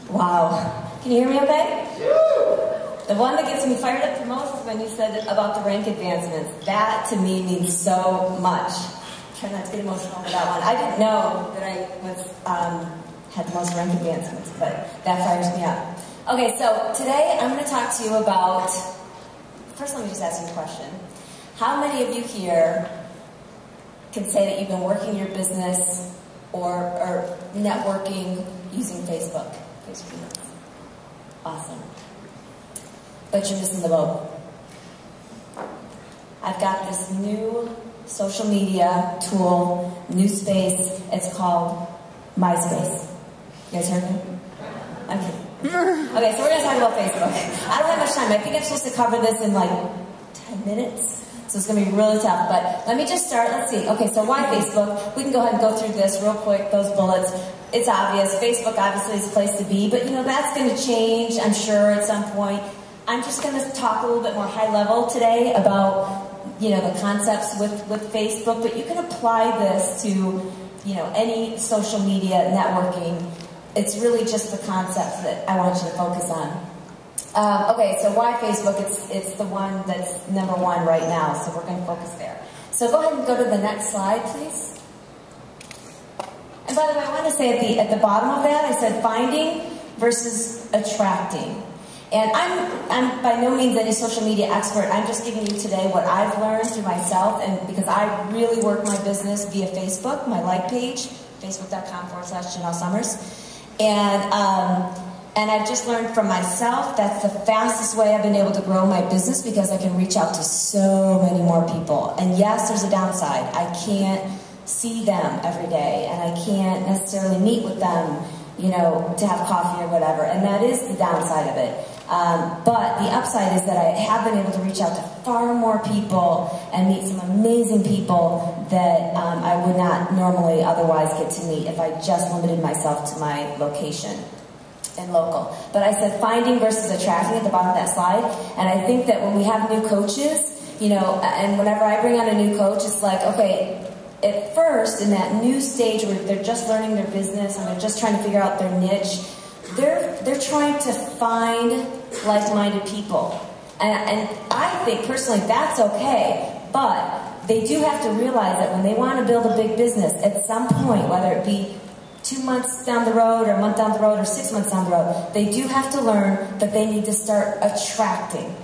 Wow. Can you hear me okay? The one that gets me fired up the most is when you said about the rank advancements. That, to me, means so much. Try not to get emotional with that one. I didn't know that I was had the most rank advancements, but that fires me up. Okay, so today I'm going to talk to you about... First, let me just ask you a question. How many of you here can say that you've been working your business or networking using Facebook? Awesome. But you're missing the boat. I've got this new social media tool, new space. It's called MySpace. You guys heard me? I'm kidding. Okay, so we're going to talk about Facebook. I don't have much time. I think I'm supposed to cover this in like 10 minutes. So it's going to be really tough. But let me just start. Let's see. Okay, so why Facebook? We can go ahead and go through this real quick, those bullets. It's obvious. Facebook obviously is a place to be. But, you know, that's going to change, I'm sure, at some point. I'm just going to talk a little bit more high level today about, you know, the concepts with Facebook. But you can apply this to, you know, any social media networking. It's really just the concepts that I want you to focus on. Okay, so why Facebook? It's the one that's #1 right now, so we're going to focus there. So go ahead and go to the next slide, please. And by the way, I want to say at the bottom of that, I said finding versus attracting. And I'm by no means any social media expert. I'm just giving you today what I've learned through myself, and because I really work my business via Facebook, my like page, facebook.com/Jenelle Summers. And I've just learned from myself that's the fastest way I've been able to grow my business, because I can reach out to so many more people. And yes, there's a downside. I can't see them every day, and I can't necessarily meet with them, you know, to have coffee or whatever. And that is the downside of it. But the upside is that I have been able to reach out to far more people and meet some amazing people that I would not normally otherwise get to meet if I just limited myself to my location and local. But I said finding versus attracting at the bottom of that slide. And I think that when we have new coaches, you know, and whenever I bring on a new coach, it's like, okay, at first in that new stage where they're just learning their business and they're just trying to figure out their niche, they're trying to find like-minded people. And I think personally that's okay, but they do have to realize that when they want to build a big business, at some point, whether it be 2 months down the road, or a month down the road, or 6 months down the road, they do have to learn that they need to start attracting.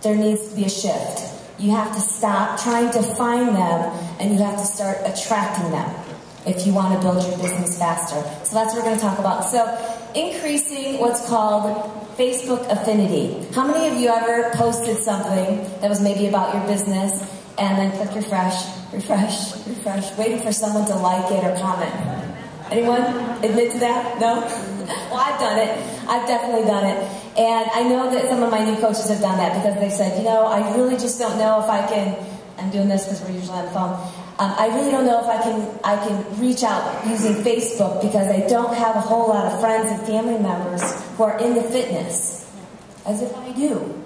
There needs to be a shift. You have to stop trying to find them, and you have to start attracting them if you want to build your business faster. So that's what we're going to talk about. So increasing what's called Facebook affinity. How many of you ever posted something that was maybe about your business and then click refresh, refresh, refresh, waiting for someone to like it or comment? Anyone admit to that? No? Well, I've done it. I've definitely done it. And I know that some of my new coaches have done that, because they've said, you know, I really just don't know if I can, I'm doing this because we're usually on the phone, I really don't know if I can reach out using Facebook, because I don't have a whole lot of friends and family members who are into fitness. As if I do.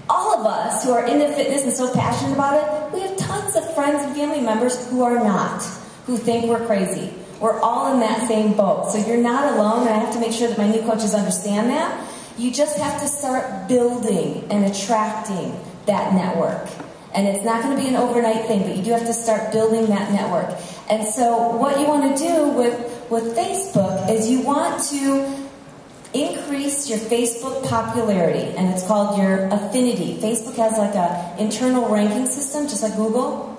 All of us who are into fitness and so passionate about it, we have tons of friends and family members who are not, who think we're crazy. We're all in that same boat. So you're not alone, and I have to make sure that my new coaches understand that. You just have to start building and attracting that network. And it's not going to be an overnight thing, but you do have to start building that network. And so what you want to do with Facebook is you want to increase your Facebook popularity, and it's called your affinity. Facebook has like an internal ranking system, just like Google,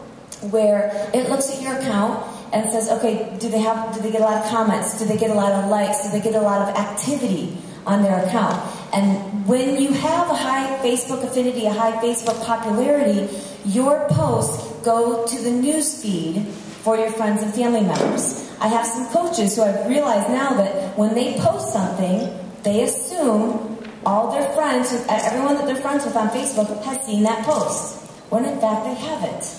where it looks at your account and says, okay, do they get a lot of comments? Do they get a lot of likes? Do they get a lot of activity on their account? And when you have a high Facebook affinity, a high Facebook popularity, your posts go to the news feed for your friends and family members. I have some coaches who I've realized now that when they post something, they assume all their friends, everyone that they're friends with on Facebook has seen that post. When in fact they haven't.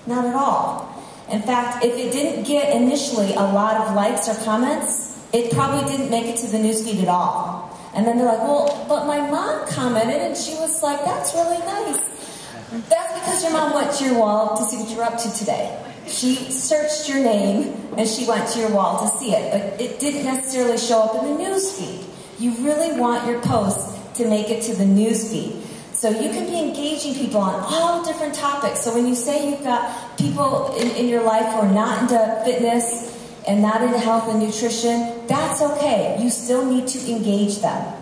Not at all. In fact, if it didn't get initially a lot of likes or comments, it probably didn't make it to the newsfeed at all. And then they're like, well, but my mom commented and she was like, that's really nice. That's because your mom went to your wall to see what you're up to today. She searched your name and she went to your wall to see it, but it didn't necessarily show up in the news feed. You really want your posts to make it to the news feed. So you can be engaging people on all different topics. So when you say you've got people in your life who are not into fitness and not into health and nutrition, that's okay. You still need to engage them.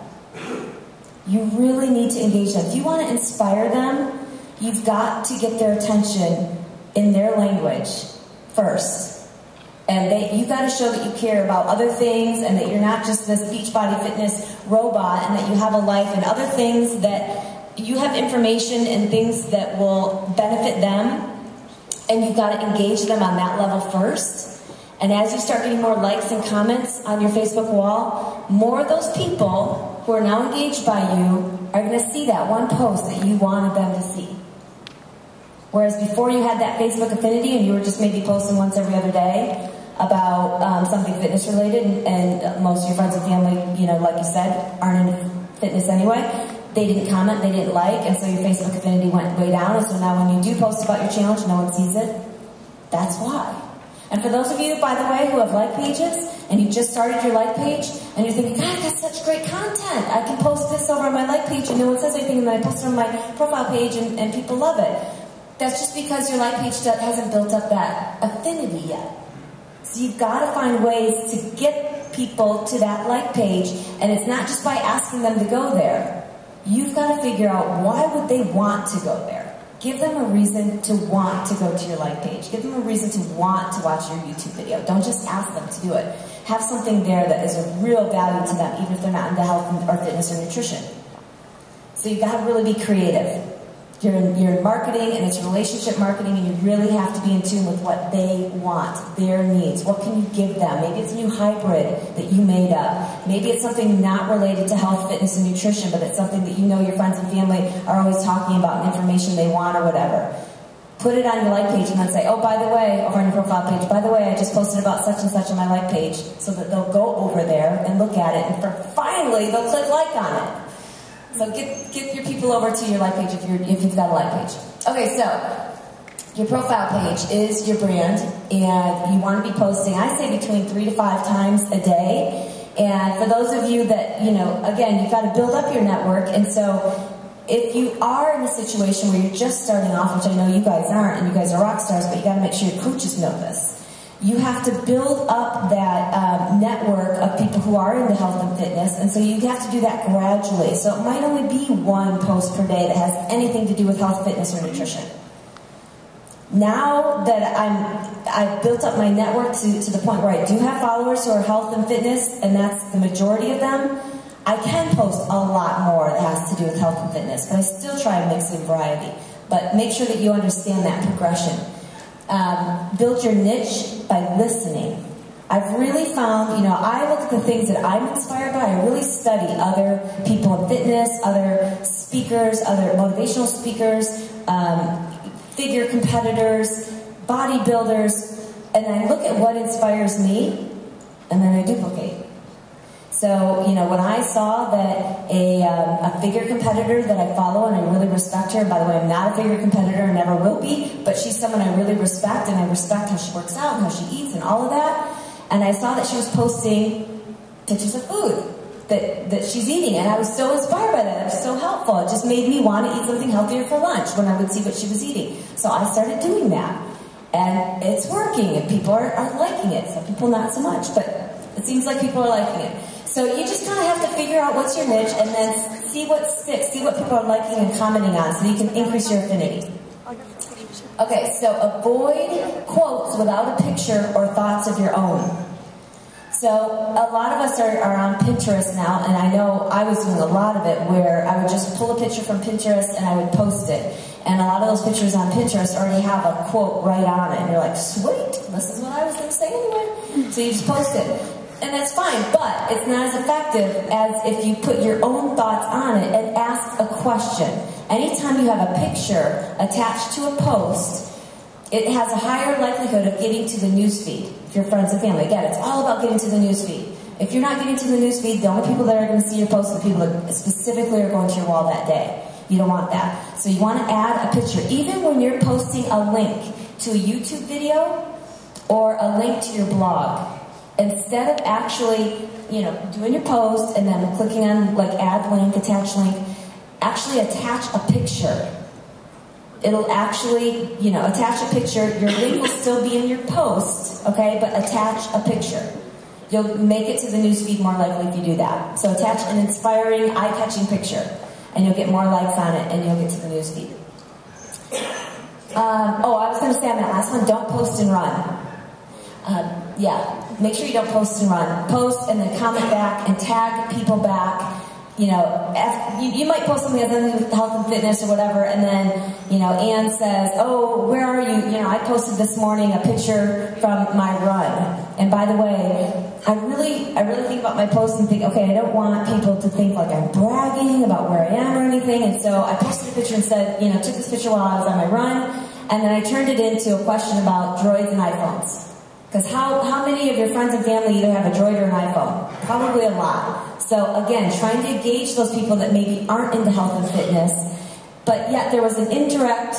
You really need to engage them. If you want to inspire them, you've got to get their attention in their language first. And you've got to show that you care about other things and that you're not just this Beachbody Fitness robot and that you have a life and other things that you have information and things that will benefit them, and you've got to engage them on that level first. And as you start getting more likes and comments on your Facebook wall, more of those people who are now engaged by you are going to see that one post that you wanted them to see. Whereas before you had that Facebook affinity and you were just maybe posting once every other day about something fitness related, and most of your friends and family, you know, like you said, aren't into fitness anyway. They didn't comment, they didn't like, and so your Facebook affinity went way down. And so now when you do post about your challenge, no one sees it. That's why. And for those of you, by the way, who have like pages, and you just started your like page, and you're thinking, God, I got such great content. I can post this over on my like page, and no one says anything, and then I post it on my profile page, and people love it. That's just because your like page hasn't built up that affinity yet. So you've got to find ways to get people to that like page, and it's not just by asking them to go there. You've got to figure out, why would they want to go there? Give them a reason to want to go to your like page. Give them a reason to want to watch your YouTube video. Don't just ask them to do it. Have something there that is of real value to them, even if they're not into health or fitness or nutrition. So you've got to really be creative. You're in marketing, and it's relationship marketing, and you really have to be in tune with what they want, their needs. What can you give them? Maybe it's a new hybrid that you made up. Maybe it's something not related to health, fitness, and nutrition, but it's something that you know your friends and family are always talking about, and information they want or whatever. Put it on your like page and then say, oh, by the way, over on your profile page, by the way, I just posted about such and such on my like page, so that they'll go over there and look at it, and finally they'll click like on it. So get your people over to your like page if you've got a like page. Okay, so your profile page is your brand, and you want to be posting, I say, between 3 to 5 times a day. And for those of you that, you know, again, you've got to build up your network. And so if you are in a situation where you're just starting off, which I know you guys aren't, and you guys are rock stars, but you got to make sure your coaches know this. You have to build up that network of people who are into health and fitness, and so you have to do that gradually. So it might only be 1 post per day that has anything to do with health, fitness, or nutrition. Now that I've built up my network to the point where I do have followers who are health and fitness, and that's the majority of them, I can post a lot more that has to do with health and fitness, but I still try to mix in variety. But make sure that you understand that progression. Build your niche by listening. I've really found, you know, I look at the things that I'm inspired by. I really study other people in fitness, other speakers, other motivational speakers, figure competitors, bodybuilders, and I look at what inspires me, and then I duplicate. So, you know, when I saw that a figure competitor that I follow and I really respect her, and by the way, I'm not a figure competitor and never will be, but she's someone I really respect, and I respect how she works out and how she eats and all of that, and I saw that she was posting pictures of food that she's eating, and I was so inspired by that. It was so helpful. It just made me want to eat something healthier for lunch when I would see what she was eating. So I started doing that, and it's working, and people are liking it. Some people not so much, but it seems like people are liking it. So you just kind of have to figure out what's your niche, and then see what sticks, see what people are liking and commenting on, so you can increase your affinity. Okay, so avoid quotes without a picture or thoughts of your own. So a lot of us are on Pinterest now, and I know I was doing a lot of it where I would just pull a picture from Pinterest and I would post it. And a lot of those pictures on Pinterest already have a quote right on it, and you're like, sweet, this is what I was going to say anyway. So you just post it. And that's fine, but it's not as effective as if you put your own thoughts on it and ask a question. Anytime you have a picture attached to a post, it has a higher likelihood of getting to the newsfeed. If your friends and family, again, it's all about getting to the newsfeed. If you're not getting to the newsfeed, the only people that are going to see your post are the people that specifically are going to your wall that day. You don't want that. So you want to add a picture. Even when you're posting a link, to a YouTube video or a link to your blog. Instead of actually, doing your post and then clicking on like add link, attach link, actually attach a picture. It'll actually, attach a picture. Your link will still be in your post, okay, but attach a picture. You'll make it to the newsfeed more likely if you do that. So attach an inspiring, eye-catching picture, and you'll get more likes on it, and you'll get to the newsfeed. I was going to say on that last one, don't post and run. Make sure you don't post and run. Post and then comment back and tag people back. You might post something that has to do with health and fitness or whatever, and then, Ann says, oh, where are you? I posted this morning a picture from my run. And by the way, I really think about my posts and think, okay, I don't want people to think like I'm bragging about where I am or anything. And so I posted a picture and said, took this picture while I was on my run, and then I turned it into a question about droids and iPhones. Because how many of your friends and family either have a Droid or an iPhone? Probably a lot. So again, trying to engage those people that maybe aren't into health and fitness, but yet there was an indirect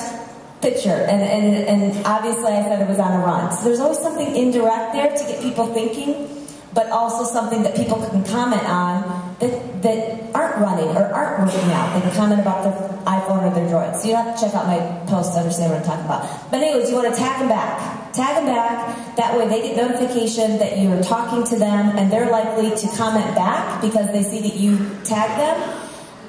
picture, and obviously I said it was on a run. So there's always something indirect there to get people thinking, but also something that people can comment on that aren't running or aren't working out. They can comment about their iPhone or their Droid. So you have to check out my post to understand what I'm talking about. But anyways, you want to tag them back. Tag them back. That way they get notification that you're talking to them, and they're likely to comment back because they see that you tag them.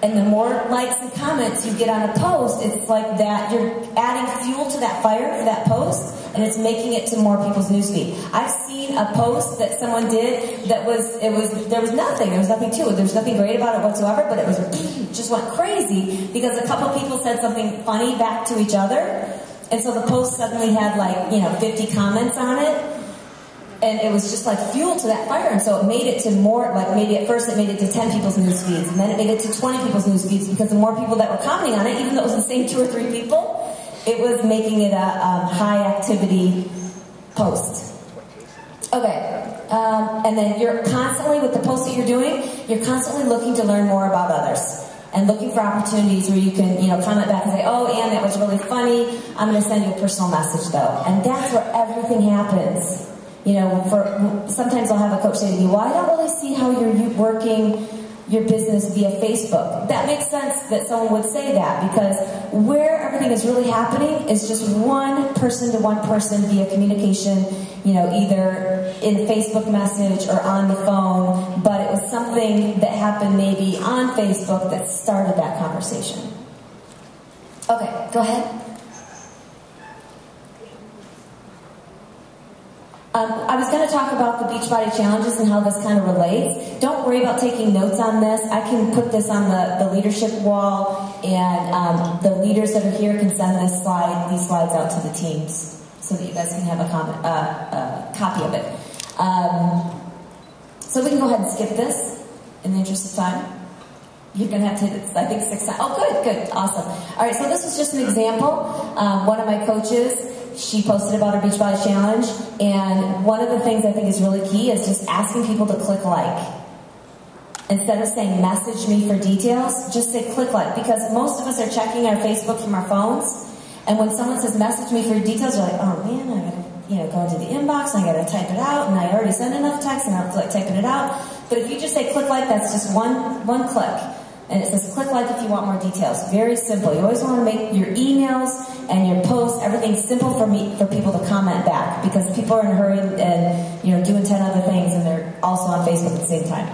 And the more likes and comments you get on a post, it's like that you're adding fuel to that fire for that post, and it's making it to more people's newsfeed. I've seen a post that someone did that there was nothing to it. There was nothing great about it whatsoever, but it just went crazy because a couple people said something funny back to each other, and so the post suddenly had 50 comments on it. And it was just like fuel to that fire, and so it made it to more, maybe at first it made it to 10 people's news feeds, and then it made it to 20 people's news feeds, because the more people that were commenting on it, even though it was the same 2 or 3 people, it was making it a high activity post. Okay, and then you're constantly, with the posts that you're doing, you're constantly looking to learn more about others. And looking for opportunities where you can, comment back and say, oh, Ann, that was really funny. I'm going to send you a personal message, though. And that's where everything happens. Sometimes I'll have a coach say to me, well, I don't really see how you're working your business via Facebook. That makes sense that someone would say that, because where everything is really happening is just one person to one person via communication, either in a Facebook message or on the phone, but it was something that happened maybe on Facebook that started that conversation. Okay, go ahead. I was going to talk about the Beachbody challenges and how this kind of relates. Don't worry about taking notes on this. I can put this on the leadership wall, and the leaders that are here can send these slides out to the teams so that you guys can have a copy of it. So we can go ahead and skip this in the interest of time. You're going to have to hit it, I think, 6 times. Oh, good, awesome. All right, so this was just an example. One of my coaches, she posted about her Beachbody challenge, and one of the things I think is really key is just asking people to click like. Instead of saying message me for details, just say click like, because most of us are checking our Facebook from our phones, and when someone says message me for details, you're like, oh man, I gotta go into the inbox, and I gotta type it out, and I already sent enough text, and I don't feel like typing it out. But if you just say click like, that's just one click. And it says click like if you want more details. Very simple. You always want to make your emails and your posts, everything simple for people to comment back, because people are in a hurry and doing 10 other things, and they're also on Facebook at the same time.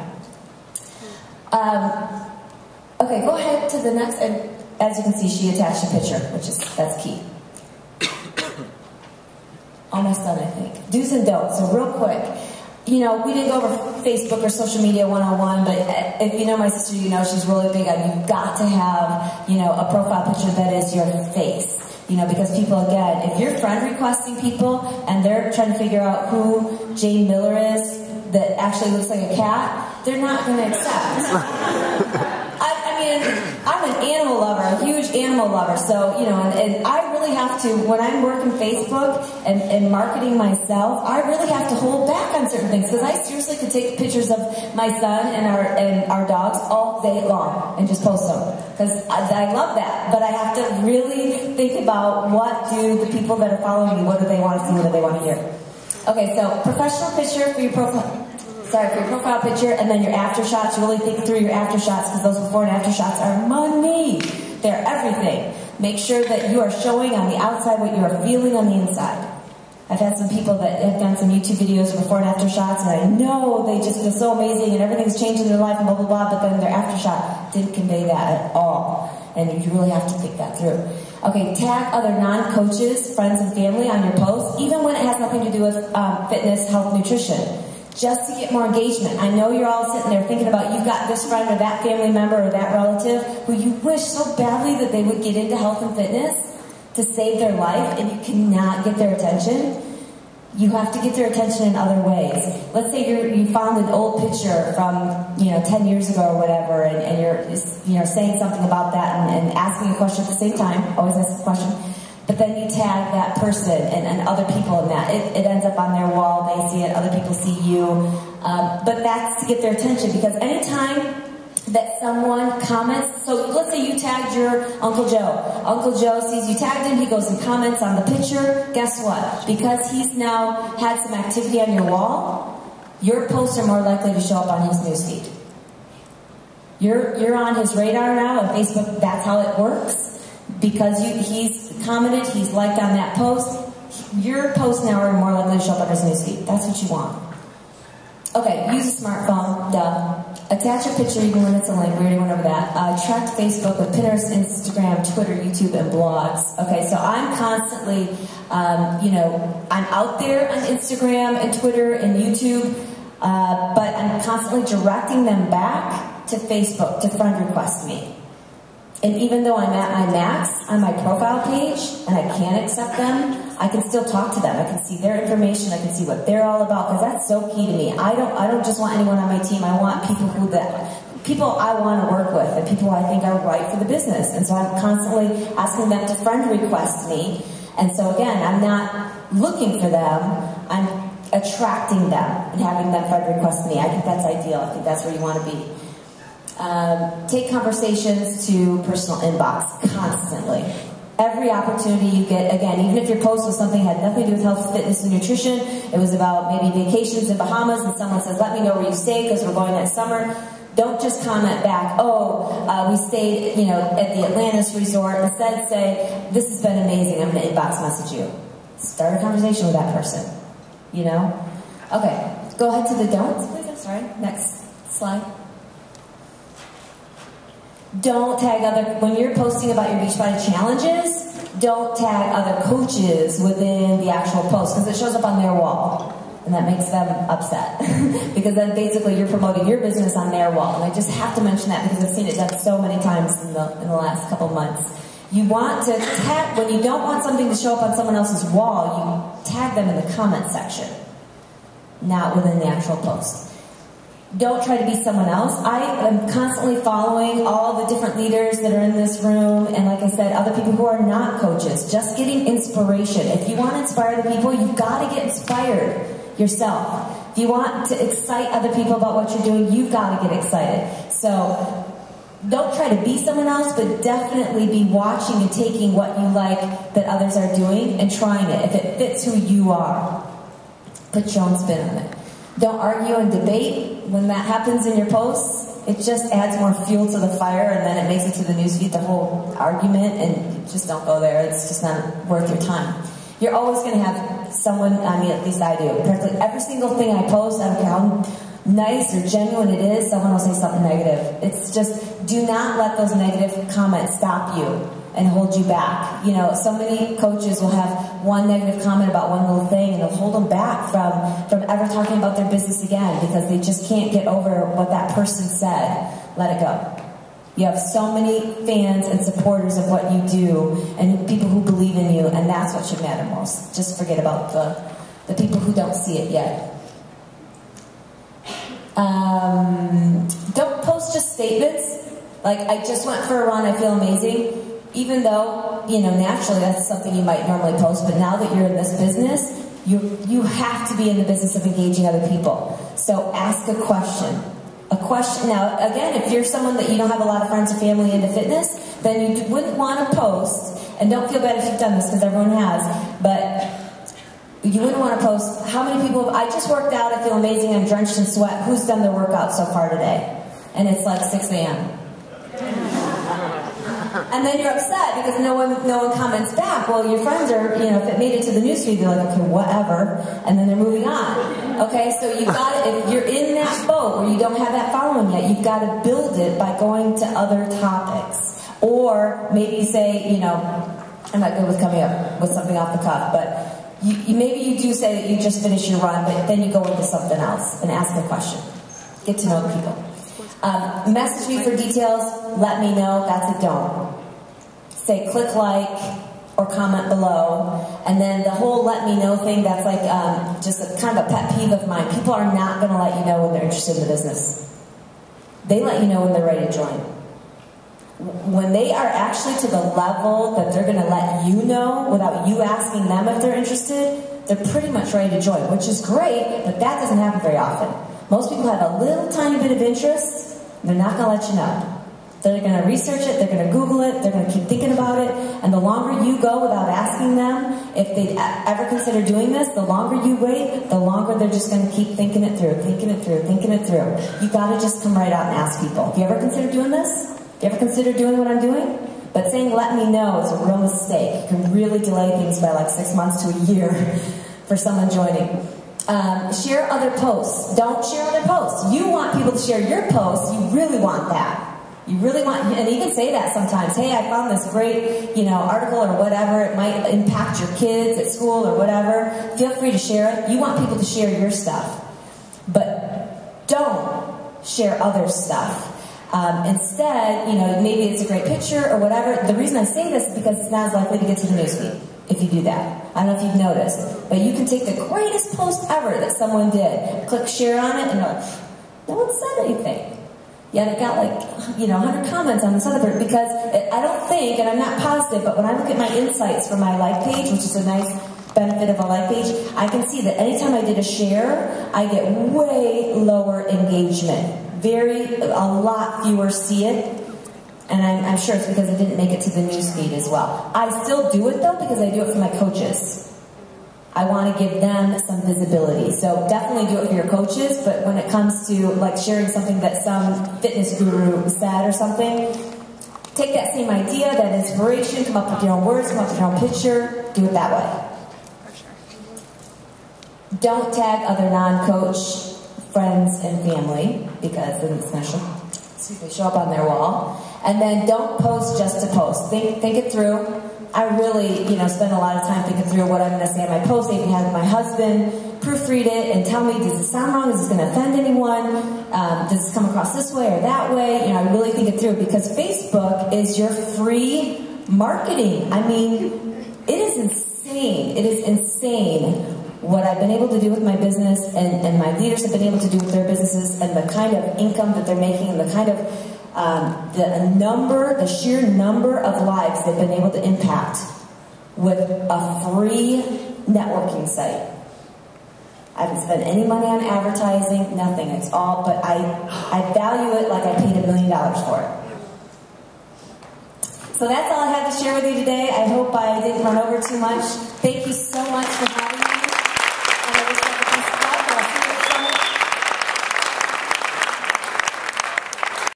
Okay, go ahead to the next, and as you can see, she attached a picture, that's key. Almost done, I think. Do's and don'ts. So real quick. We didn't go over Facebook or social media 101, but if you know my sister, she's really big on, you've got to have, a profile picture that is your face. Because people, again, if you're friend requesting people and they're trying to figure out who Jane Miller is that actually looks like a cat, they're not going to accept. I'm an animal lover, a huge animal lover, so, and I really have to, when I'm working Facebook and marketing myself, I really have to hold back on certain things, because I seriously could take pictures of my son and our dogs all day long and just post them. because I love that, but I have to really think about what do the people that are following me, what do they want to see, what do they want to hear. Okay, so professional picture for your profile. Sorry, for your profile picture, and then your after shots. You really think through your after shots, because those before and after shots are money. They're everything. Make sure that you are showing on the outside what you are feeling on the inside. I've had some people that have done some YouTube videos before and after shots, and I know they just feel so amazing and everything's changed in their life and blah, blah, blah, but then their after shot didn't convey that at all. And you really have to think that through. Okay, tag other non-coaches, friends, and family on your posts, even when it has nothing to do with fitness, health, nutrition, just to get more engagement. I know you're all sitting there thinking about you've got this friend or that family member or that relative who you wish so badly that they would get into health and fitness to save their life, and you cannot get their attention. You have to get their attention in other ways. Let's say you found an old picture from 10 years ago or whatever, and you're saying something about that and asking a question at the same time. Always ask a question, but then you tag that person and other people in that. It ends up on their wall. They see it. Other people see you. But that's to get their attention, because anytime that someone comments, so let's say you tagged your Uncle Joe. Uncle Joe sees you tagged him, he goes and comments on the picture. Guess what? Because he's now had some activity on your wall, your posts are more likely to show up on his newsfeed. You're on his radar now, and Facebook, that's how it works. Because he's commented, he's liked on that post, your posts now are more likely to show up on his newsfeed. That's what you want. Okay, use a smartphone, duh. Attach a picture even when it's a link. We already went over that. Track Facebook with Pinterest, Instagram, Twitter, YouTube, and blogs. Okay, so I'm constantly, I'm out there on Instagram and Twitter and YouTube, but I'm constantly directing them back to Facebook to friend request me. And even though I'm at my max on my profile page and I can't accept them, I can still talk to them. I can see their information. I can see what they're all about, because that's so key to me. I don't just want anyone on my team. I want people I want to work with, and people I think are right for the business. And so I'm constantly asking them to friend request me. And so again, I'm not looking for them. I'm attracting them and having them friend request me. I think that's ideal. I think that's where you want to be. Take conversations to personal inbox constantly. Every opportunity you get, again, even if your post was something that had nothing to do with health, fitness, and nutrition, it was about maybe vacations in Bahamas, and someone says, let me know where you stay because we're going next summer. Don't just comment back, we stayed, at the Atlantis resort. Instead say, this has been amazing, I'm going to inbox message you. Start a conversation with that person, Okay, go ahead to the don'ts, please. I'm sorry. Next slide. Don't tag when you're posting about your Beachbody challenges, don't tag other coaches within the actual post, because it shows up on their wall. And that makes them upset. Because then basically you're promoting your business on their wall. And I just have to mention that because I've seen it done so many times in the last couple months. You want to tag, when you don't want something to show up on someone else's wall, you tag them in the comment section, not within the actual post. Don't try to be someone else. I am constantly following all the different leaders that are in this room, and like I said, other people who are not coaches, just getting inspiration. If you want to inspire the people, you've got to get inspired yourself. If you want to excite other people about what you're doing, you've got to get excited. So don't try to be someone else, but definitely be watching and taking what you like that others are doing and trying it. If it fits who you are, put your own spin on it. Don't argue and debate. When that happens in your posts, it just adds more fuel to the fire, and then it makes it to the newsfeed, the whole argument, and you just don't go there. It's just not worth your time. You're always going to have someone, at least I do, practically every single thing I post, I don't care how nice or genuine it is, someone will say something negative. It's just, do not let those negative comments stop you and hold you back. So many coaches will have one negative comment about one little thing, and it'll hold them back from ever talking about their business again, because they just can't get over what that person said. Let it go. You have so many fans and supporters of what you do, and people who believe in you, and that's what should matter most. Just forget about the people who don't see it yet. Don't post just statements like, I just went for a run, I feel amazing. Even though, naturally that's something you might normally post, but now that you're in this business, you have to be in the business of engaging other people. So ask a question. A question. Now, again, if you're someone that you don't have a lot of friends or family into fitness, then you wouldn't want to post, and don't feel bad if you've done this because everyone has, but you wouldn't want to post, how many people, I just worked out, I feel amazing, I'm drenched in sweat, who's done their workout so far today? And it's like 6 a.m. And then you're upset because no one comments back. Well, your friends are, you know, if it made it to the newsfeed, they're like, okay, whatever, and then they're moving on. Okay, so you've got to, if you're in that boat where you don't have that following yet, you've got to build it by going to other topics. Or maybe say, you know, I'm not good with coming up with something off the cuff, but maybe you do say that you just finished your run, but then you go into something else and ask a question. Get to know the people. Message me for details. Let me know. That's a don't. Say click like or comment below. And then the whole let me know thing, that's like just a kind of a pet peeve of mine. People are not going to let you know when they're interested in the business. They let you know when they're ready to join. When they are actually to the level that they're going to let you know without you asking them if they're interested, they're pretty much ready to join, which is great, but that doesn't happen very often. Most people have a little tiny bit of interest, and they're not going to let you know. They're going to research it, they're going to Google it, they're going to keep thinking about it, and the longer you go without asking them if they'd ever consider doing this, the longer you wait, the longer they're just going to keep thinking it through, thinking it through, thinking it through. You've got to just come right out and ask people. Have you ever considered doing this? You ever consider doing what I'm doing? But saying let me know is a real mistake. You can really delay things by like 6 months to a year for someone joining. Share other posts. Don't share other posts. You want people to share your posts. You really want that. You really want, and you can say that sometimes. Hey, I found this great, you know, article or whatever. It might impact your kids at school or whatever. Feel free to share it. You want people to share your stuff. But don't share other stuff. Instead, you know, maybe it's a great picture or whatever. The reason I say this is because it's not as likely to get to the newsfeed if you do that. I don't know if you've noticed, but you can take the greatest post ever that someone did, click share on it, and you're like, no one said anything. Yet it got like, you know, 100 comments on this other part because I don't think, and I'm not positive, but when I look at my insights from my like page, which is a nice benefit of a like page, I can see that anytime I did a share, I get way lower engagement. A lot fewer see it, and I'm sure it's because I didn't make it to the newsfeed as well. I still do it though because I do it for my coaches. I want to give them some visibility. So definitely do it for your coaches, but when it comes to like sharing something that some fitness guru said or something, take that same idea, that inspiration, come up with your own words, come up with your own picture, do it that way. Don't tag other non-coach friends and family, because then it's going to show up on their wall. And then don't post just to post. Think it through. I really, you know, spend a lot of time thinking through what I'm going to say in my post. I even had my husband proofread it and tell me, does this sound wrong? Is this going to offend anyone? Does this come across this way or that way? You know, I really think it through because Facebook is your free marketing. I mean, it is insane. It is insane what I've been able to do with my business and my leaders have been able to do with their businesses and the kind of income that they're making and the kind of the sheer number of lives they've been able to impact with a free networking site. I haven't spent any money on advertising, nothing. It's all, but I value it like I paid $1 million for it. So that's all I had to share with you today. I hope I didn't run over too much. Thank you so much for having me.